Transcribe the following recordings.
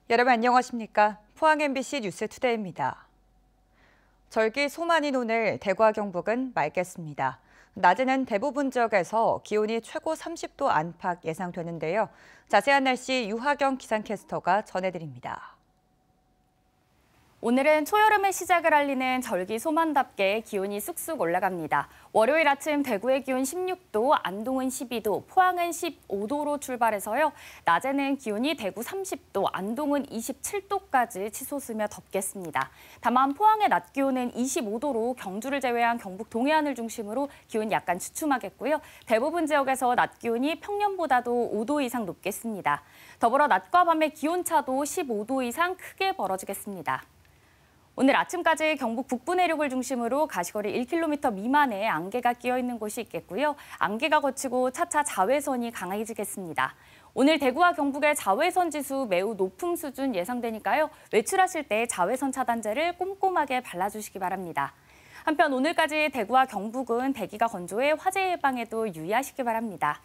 여러분 안녕하십니까? 포항 MBC 뉴스투데이입니다. 절기 소만인 오늘 대구와 경북은 맑겠습니다. 낮에는 대부분 지역에서 기온이 최고 30도 안팎 예상되는데요. 자세한 날씨 유하경 기상캐스터가 전해드립니다. 오늘은 초여름의 시작을 알리는 절기 소만답게 기온이 쑥쑥 올라갑니다. 월요일 아침 대구의 기온 16도, 안동은 12도, 포항은 15도로 출발해서요. 낮에는 기온이 대구 30도, 안동은 27도까지 치솟으며 덥겠습니다. 다만 포항의 낮 기온은 25도로 경주를 제외한 경북 동해안을 중심으로 기온이 약간 주춤하겠고요. 대부분 지역에서 낮 기온이 평년보다도 5도 이상 높겠습니다. 더불어 낮과 밤의 기온차도 15도 이상 크게 벌어지겠습니다. 오늘 아침까지 경북 북부 내륙을 중심으로 가시거리 1km 미만의 안개가 끼어 있는 곳이 있겠고요. 안개가 걷히고 차차 자외선이 강해지겠습니다. 오늘 대구와 경북의 자외선 지수 매우 높은 수준 예상되니까요. 외출하실 때 자외선 차단제를 꼼꼼하게 발라주시기 바랍니다. 한편 오늘까지 대구와 경북은 대기가 건조해 화재 예방에도 유의하시기 바랍니다.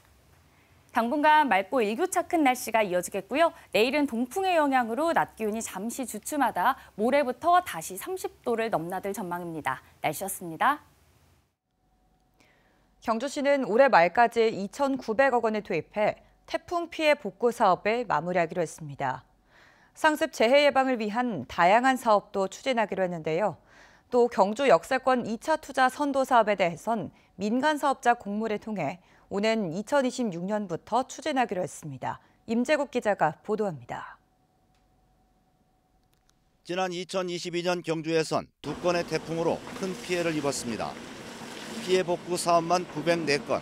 당분간 맑고 일교차 큰 날씨가 이어지겠고요. 내일은 동풍의 영향으로 낮 기온이 잠시 주춤하다 모레부터 다시 30도를 넘나들 전망입니다. 날씨였습니다. 경주시는 올해 말까지 2,900억 원을 투입해 태풍 피해 복구 사업을 마무리하기로 했습니다. 상습 재해 예방을 위한 다양한 사업도 추진하기로 했는데요. 또 경주 역세권 2차 투자 선도 사업에 대해선 민간 사업자 공모를 통해 오는 2026년부터 추진하기로 했습니다. 임재국 기자가 보도합니다. 지난 2022년 경주에선 두 건의 태풍으로 큰 피해를 입었습니다. 피해 복구 사업만 904건,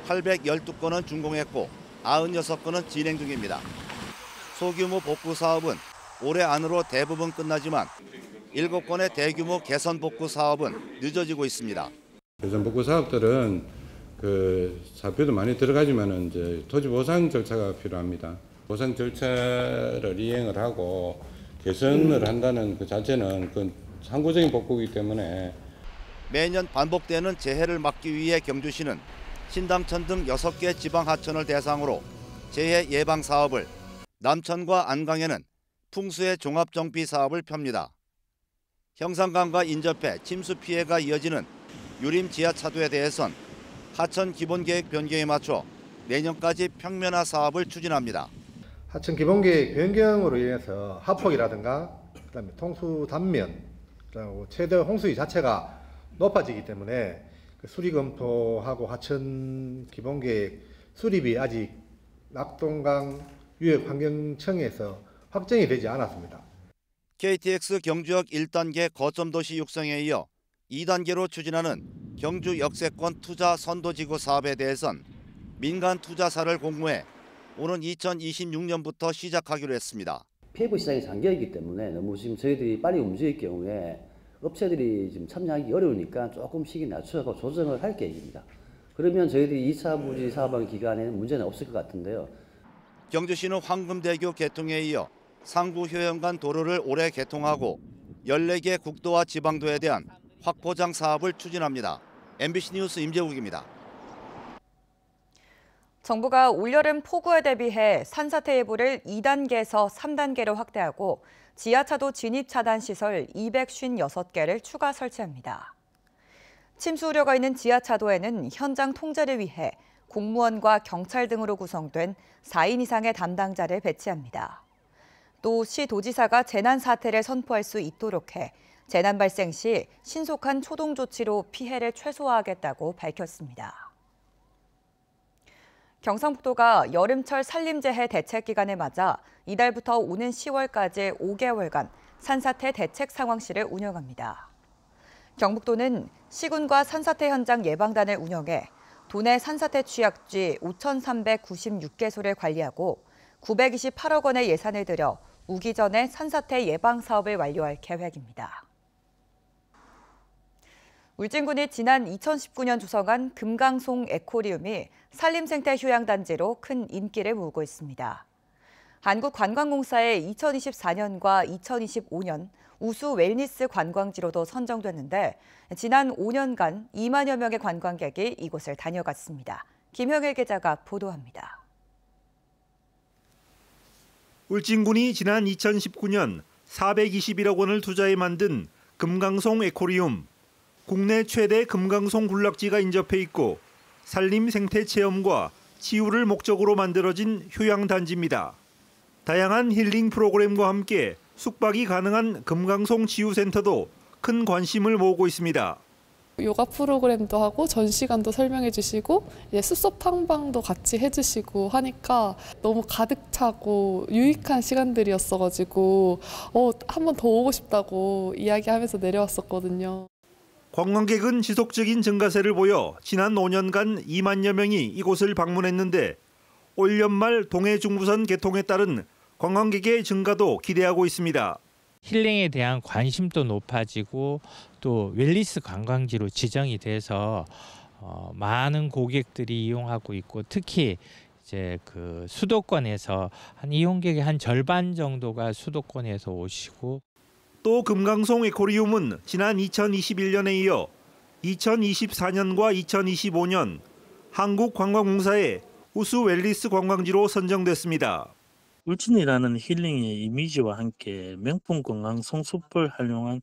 812건은 준공했고 96건은 진행 중입니다. 소규모 복구 사업은 올해 안으로 대부분 끝나지만 7건의 대규모 개선 복구 사업은 늦어지고 있습니다. 개선 복구 사업들은 사표도 많이 들어가지만은 이제 토지 보상 절차가 필요합니다. 보상 절차를 이행을 하고 개선을 한다는 그 자체는 그 항구적인 복구이기 때문에 매년 반복되는 재해를 막기 위해 경주시는 신당천 등 6개 지방 하천을 대상으로 재해 예방 사업을, 남천과 안강에는 풍수해 종합 정비 사업을 펴니다. 형산강과 인접해 침수 피해가 이어지는 유림 지하차도에 대해선 하천 기본계획 변경에 맞춰 내년까지 평면화 사업을 추진합니다. 하천 기본계획 변경으로 인해서 하폭이라든가 그다음에 통수 단면, 그리고 최대 홍수위 자체가 높아지기 때문에 수리 검토하고 하천 기본계획 수립이 아직 낙동강 유역환경청에서 확정이 되지 않았습니다. KTX 경주역 1단계 거점도시 육성에 이어 2단계로 추진하는 경주 역세권 투자 선도지구 사업에 대해선 민간 투자사를 공모해 오는 2026년부터 시작하기로 했습니다. PF 시장이 장기이기 때문에 너무 지금 저희들이 빨리 움직일 경우에 업체들이 지금 참여하기 어려우니까 조금 시기 낮춰서 조정을 할 계획입니다. 그러면 저희들이 2차 부지 사업하는 기간에는 문제는 없을 것 같은데요. 경주시는 황금대교 개통에 이어 상구 효영간 도로를 올해 개통하고 14개 국도와 지방도에 대한 확포장 사업을 추진합니다. MBC 뉴스 임재국입니다. 정부가 올여름 폭우에 대비해 산사태 예보를 2단계에서 3단계로 확대하고 지하차도 진입 차단 시설 256개를 추가 설치합니다. 침수 우려가 있는 지하차도에는 현장 통제를 위해 공무원과 경찰 등으로 구성된 4인 이상의 담당자를 배치합니다. 또 시도지사가 재난 사태를 선포할 수 있도록 해 재난 발생 시 신속한 초동 조치로 피해를 최소화하겠다고 밝혔습니다. 경상북도가 여름철 산림재해 대책 기간을 맞아 이달부터 오는 10월까지 5개월간 산사태 대책 상황실을 운영합니다. 경북도는 시군과 산사태 현장 예방단을 운영해 도내 산사태 취약지 5,396개소를 관리하고 928억 원의 예산을 들여 우기 전에 산사태 예방 사업을 완료할 계획입니다. 울진군이 지난 2019년 조성한 금강송 에코리움이 산림생태 휴양단지로 큰 인기를 모으고 있습니다. 한국관광공사의 2024년과 2025년 우수 웰니스 관광지로도 선정됐는데 지난 5년간 2만여 명의 관광객이 이곳을 다녀갔습니다. 김형일 기자가 보도합니다. 울진군이 지난 2019년 421억 원을 투자해 만든 금강송 에코리움. 국내 최대 금강송 군락지가 인접해 있고 산림 생태 체험과 치유를 목적으로 만들어진 휴양단지입니다. 다양한 힐링 프로그램과 함께 숙박이 가능한 금강송 치유센터도 큰 관심을 모으고 있습니다. 요가 프로그램도 하고 전시관도 설명해 주시고 이제 숲속 탐방도 같이 해주시고 하니까 너무 가득 차고 유익한 시간들이었어가지고 한 번 더 오고 싶다고 이야기하면서 내려왔었거든요. 관광객은 지속적인 증가세를 보여 지난 5년간 2만여 명이 이곳을 방문했는데 올 연말 동해 중부선 개통에 따른 관광객의 증가도 기대하고 있습니다. 힐링에 대한 관심도 높아지고 또 웰니스 관광지로 지정이 돼서 많은 고객들이 이용하고 있고 특히 이제 그 수도권에서 한 이용객의 한 절반 정도가 수도권에서 오시고 또 금강송 에코리움은 지난 2021년에 이어 2024년과 2025년 한국관광공사의 우수 웰니스 관광지로 선정됐습니다. 울진이라는 힐링의 이미지와 함께 명품 관광 성숲을 활용한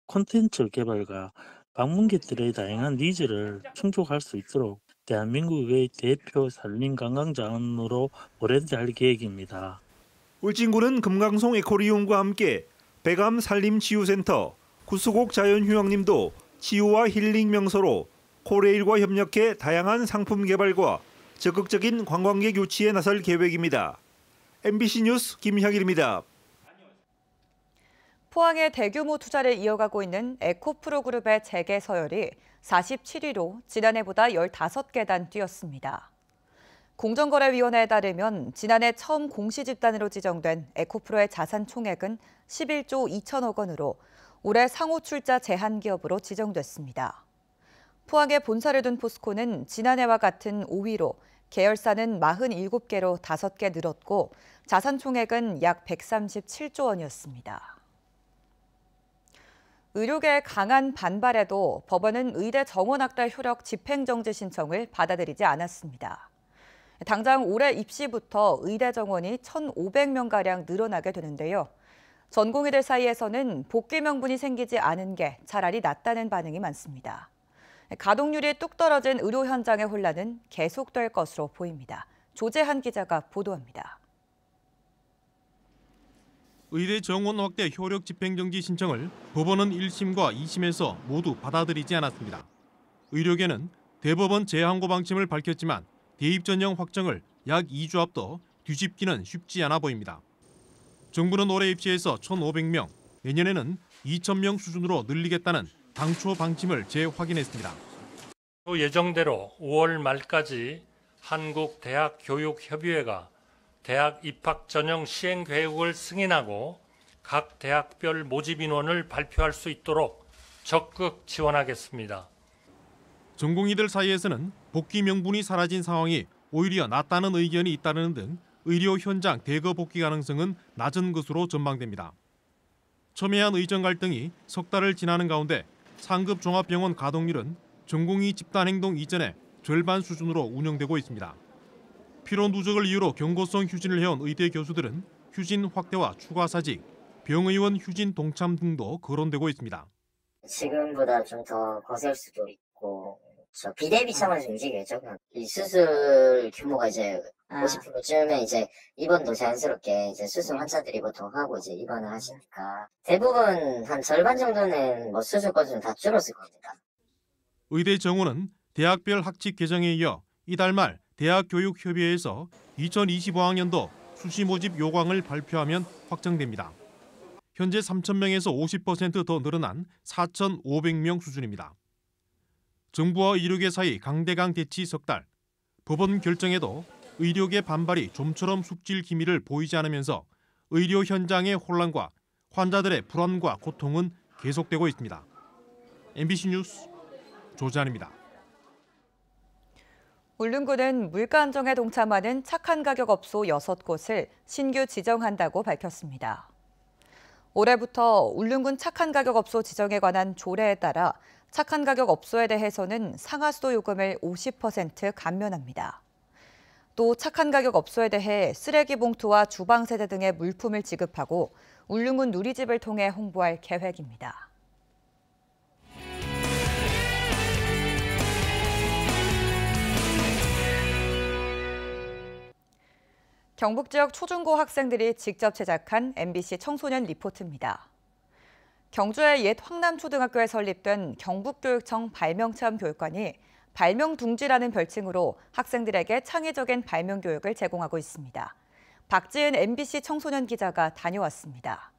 콘텐츠 개발과 방문객들의 다양한 니즈를 충족할 수 있도록 대한민국의 대표 산림 관광자원으로 오래될 계획입니다. 울진군은 금강송 에코리움과 함께 백암 산림치유센터, 구수곡 자연휴양림도 치유와 힐링 명소로 코레일과 협력해 다양한 상품 개발과 적극적인 관광객 유치에 나설 계획입니다. MBC 뉴스 김향일입니다. 포항에 대규모 투자를 이어가고 있는 에코프로그룹의 재개 서열이 47위로 지난해보다 15계단 뛰었습니다. 공정거래위원회에 따르면 지난해 처음 공시집단으로 지정된 에코프로의 자산 총액은 11조 2천억 원으로 올해 상호출자 제한기업으로 지정됐습니다. 포항에 본사를 둔 포스코는 지난해와 같은 5위로 계열사는 47개로 5개 늘었고 자산 총액은 약 137조 원이었습니다. 의료계의 강한 반발에도 법원은 의대 정원학달 효력 집행정지 신청을 받아들이지 않았습니다. 당장 올해 입시부터 의대 정원이 1,500명가량 늘어나게 되는데요. 전공의들 사이에서는 복귀 명분이 생기지 않은 게 차라리 낫다는 반응이 많습니다. 가동률이 뚝 떨어진 의료 현장의 혼란은 계속될 것으로 보입니다. 조재한 기자가 보도합니다. 의대 정원 확대 효력 집행정지 신청을 법원은 1심과 2심에서 모두 받아들이지 않았습니다. 의료계는 대법원 재항고 방침을 밝혔지만 대입 전형 확정을 약 2주 앞둬 뒤집기는 쉽지 않아 보입니다. 정부는 올해 입시에서 1,500명, 내년에는 2,000명 수준으로 늘리겠다는 당초 방침을 재확인했습니다. 예정대로 5월 말까지 한국대학교육협의회가 대학 입학 전형 시행 계획을 승인하고 각 대학별 모집 인원을 발표할 수 있도록 적극 지원하겠습니다. 전공의들 사이에서는 복귀 명분이 사라진 상황이 오히려 낫다는 의견이 잇따르는 등 의료 현장 대거 복귀 가능성은 낮은 것으로 전망됩니다. 첨예한 의정 갈등이 석 달을 지나는 가운데 상급 종합병원 가동률은 전공의 집단 행동 이전에 절반 수준으로 운영되고 있습니다. 피로 누적을 이유로 경고성 휴진을 해온 의대 교수들은 휴진 확대와 추가 사직, 병의원 휴진 동참 등도 거론되고 있습니다. 지금보다 좀 더 거셀 수도 있고 비대비 차원에서 움직이겠죠. 이 수술 규모가 이제 50%쯤에 이제 입원도 자연스럽게 이제 수술 환자들이 보통 하고 이제 입원을 하시니까 대부분 한 절반 정도는 뭐 수술 건수는 다 줄었을 겁니다. 의대 정원은 대학별 학칙 개정에 이어 이달 말 대학교육협의회에서 2025학년도 수시 모집 요강을 발표하면 확정됩니다. 현재 3,000명에서 50% 더 늘어난 4,500명 수준입니다. 정부와 의료계 사이 강대강 대치 석 달. 법원 결정에도 의료계 반발이 좀처럼 숙질 기미를 보이지 않으면서 의료 현장의 혼란과 환자들의 불안과 고통은 계속되고 있습니다. MBC 뉴스 조재한입니다. 울릉군은 물가 안정에 동참하는 착한 가격 업소 6곳을 신규 지정한다고 밝혔습니다. 올해부터 울릉군 착한 가격 업소 지정에 관한 조례에 따라 착한 가격 업소에 대해서는 상하수도 요금을 50% 감면합니다. 또 착한 가격 업소에 대해 쓰레기 봉투와 주방 세제 등의 물품을 지급하고 울릉군 누리집을 통해 홍보할 계획입니다. 경북 지역 초중고 학생들이 직접 제작한 MBC 청소년 리포트입니다. 경주의 옛 황남초등학교에 설립된 경북교육청 발명체험교육관이 발명둥지라는 별칭으로 학생들에게 창의적인 발명교육을 제공하고 있습니다. 박지은 MBC 청소년 기자가 다녀왔습니다.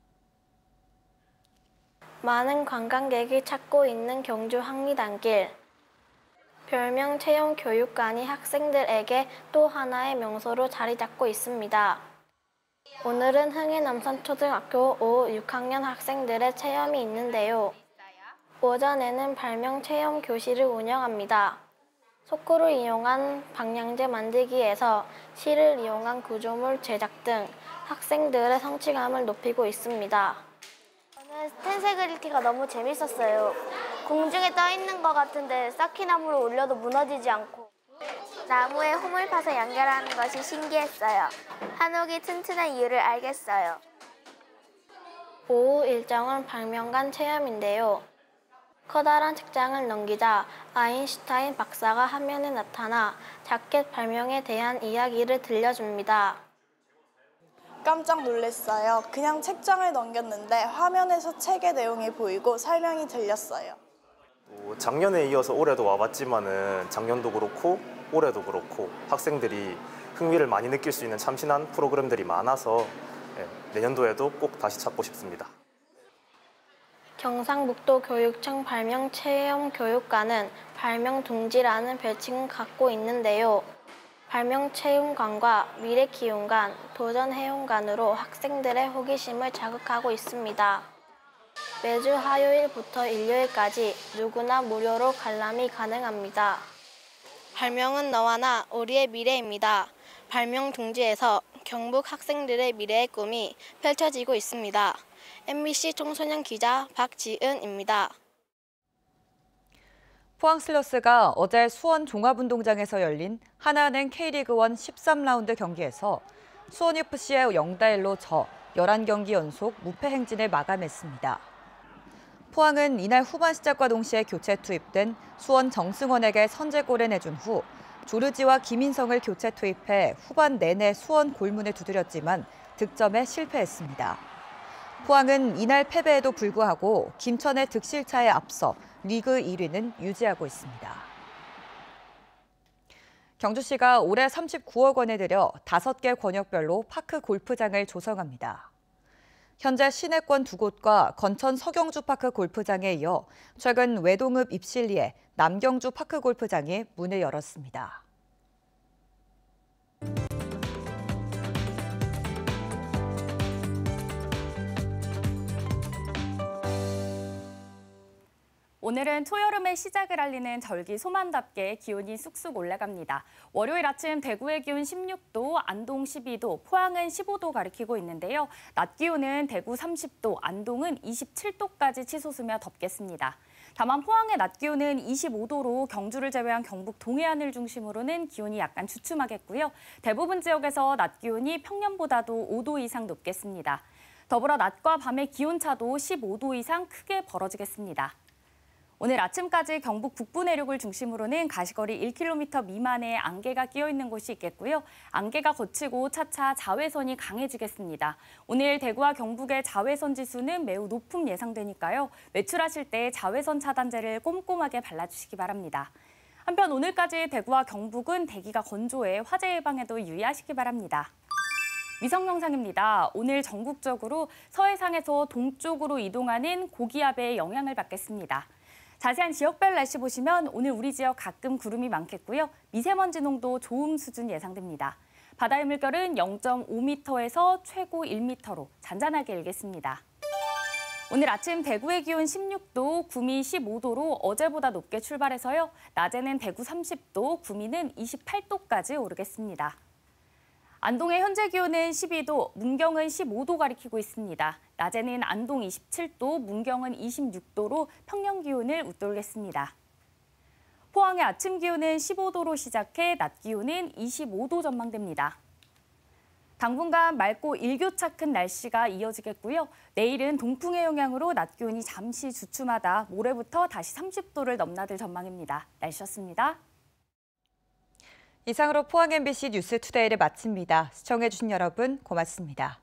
많은 관광객이 찾고 있는 경주 황리단길. 별명 체험 교육관이 학생들에게 또 하나의 명소로 자리 잡고 있습니다. 오늘은 흥해남산초등학교 5, 6학년 학생들의 체험이 있는데요. 오전에는 발명 체험 교실을 운영합니다. 속구를 이용한 방향제 만들기에서 실을 이용한 구조물 제작 등 학생들의 성취감을 높이고 있습니다. 저는 텐세그리티가 너무 재밌었어요. 공중에 떠 있는 것 같은데 쌓기나무로 올려도 무너지지 않고 나무에 홈을 파서 연결하는 것이 신기했어요. 한옥이 튼튼한 이유를 알겠어요. 오후 일정은 발명관 체험인데요. 커다란 책장을 넘기자 아인슈타인 박사가 화면에 나타나 자켓 발명에 대한 이야기를 들려줍니다. 깜짝 놀랐어요. 그냥 책장을 넘겼는데 화면에서 책의 내용이 보이고 설명이 들렸어요. 작년에 이어서 올해도 와봤지만은 작년도 그렇고 올해도 그렇고 학생들이 흥미를 많이 느낄 수 있는 참신한 프로그램들이 많아서 내년도에도 꼭 다시 찾고 싶습니다. 경상북도교육청 발명체험교육관은 발명둥지라는 별칭을 갖고 있는데요. 발명체험관과 미래기용관, 도전해용관으로 학생들의 호기심을 자극하고 있습니다. 매주 화요일부터 일요일까지 누구나 무료로 관람이 가능합니다. 발명은 너와 나, 우리의 미래입니다. 발명둥지에서 경북 학생들의 미래의 꿈이 펼쳐지고 있습니다. MBC 청소년 기자 박지은입니다. 포항 슬러스가 어제 수원 종합운동장에서 열린 하나은행 K리그1 13라운드 경기에서 수원FC의 0대1로 져 11경기 연속 무패 행진을 마감했습니다. 포항은 이날 후반 시작과 동시에 교체 투입된 수원 정승원에게 선제골을 내준 후 조르지와 김인성을 교체 투입해 후반 내내 수원 골문을 두드렸지만 득점에 실패했습니다. 포항은 이날 패배에도 불구하고 김천의 득실차에 앞서 리그 1위는 유지하고 있습니다. 경주시가 올해 39억 원을 들여 5개 권역별로 파크 골프장을 조성합니다. 현재 시내권 2곳과 건천 서경주 파크 골프장에 이어 최근 외동읍 입실리에 남경주 파크 골프장이 문을 열었습니다. 오늘은 초여름의 시작을 알리는 절기 소만답게 기온이 쑥쑥 올라갑니다. 월요일 아침 대구의 기온 16도, 안동 12도, 포항은 15도 가리키고 있는데요. 낮 기온은 대구 30도, 안동은 27도까지 치솟으며 덥겠습니다. 다만 포항의 낮 기온은 25도로 경주를 제외한 경북 동해안을 중심으로는 기온이 약간 주춤하겠고요. 대부분 지역에서 낮 기온이 평년보다도 5도 이상 높겠습니다. 더불어 낮과 밤의 기온차도 15도 이상 크게 벌어지겠습니다. 오늘 아침까지 경북 북부 내륙을 중심으로는 가시거리 1km 미만의 안개가 끼어 있는 곳이 있겠고요. 안개가 걷히고 차차 자외선이 강해지겠습니다. 오늘 대구와 경북의 자외선 지수는 매우 높음 예상되니까요. 외출하실 때 자외선 차단제를 꼼꼼하게 발라주시기 바랍니다. 한편 오늘까지 대구와 경북은 대기가 건조해 화재 예방에도 유의하시기 바랍니다. 위성 영상입니다. 오늘 전국적으로 서해상에서 동쪽으로 이동하는 고기압의 영향을 받겠습니다. 자세한 지역별 날씨 보시면 오늘 우리 지역 가끔 구름이 많겠고요. 미세먼지 농도 좋음 수준 예상됩니다. 바다의 물결은 0.5m에서 최고 1m로 잔잔하게 일겠습니다. 오늘 아침 대구의 기온 16도, 구미 15도로 어제보다 높게 출발해서요. 낮에는 대구 30도, 구미는 28도까지 오르겠습니다. 안동의 현재 기온은 12도, 문경은 15도 가리키고 있습니다. 낮에는 안동 27도, 문경은 26도로 평년 기온을 웃돌겠습니다. 포항의 아침 기온은 15도로 시작해 낮 기온은 25도 전망됩니다. 당분간 맑고 일교차 큰 날씨가 이어지겠고요. 내일은 동풍의 영향으로 낮 기온이 잠시 주춤하다 모레부터 다시 30도를 넘나들 전망입니다. 날씨였습니다. 이상으로 포항 MBC 뉴스투데이를 마칩니다. 시청해주신 여러분 고맙습니다.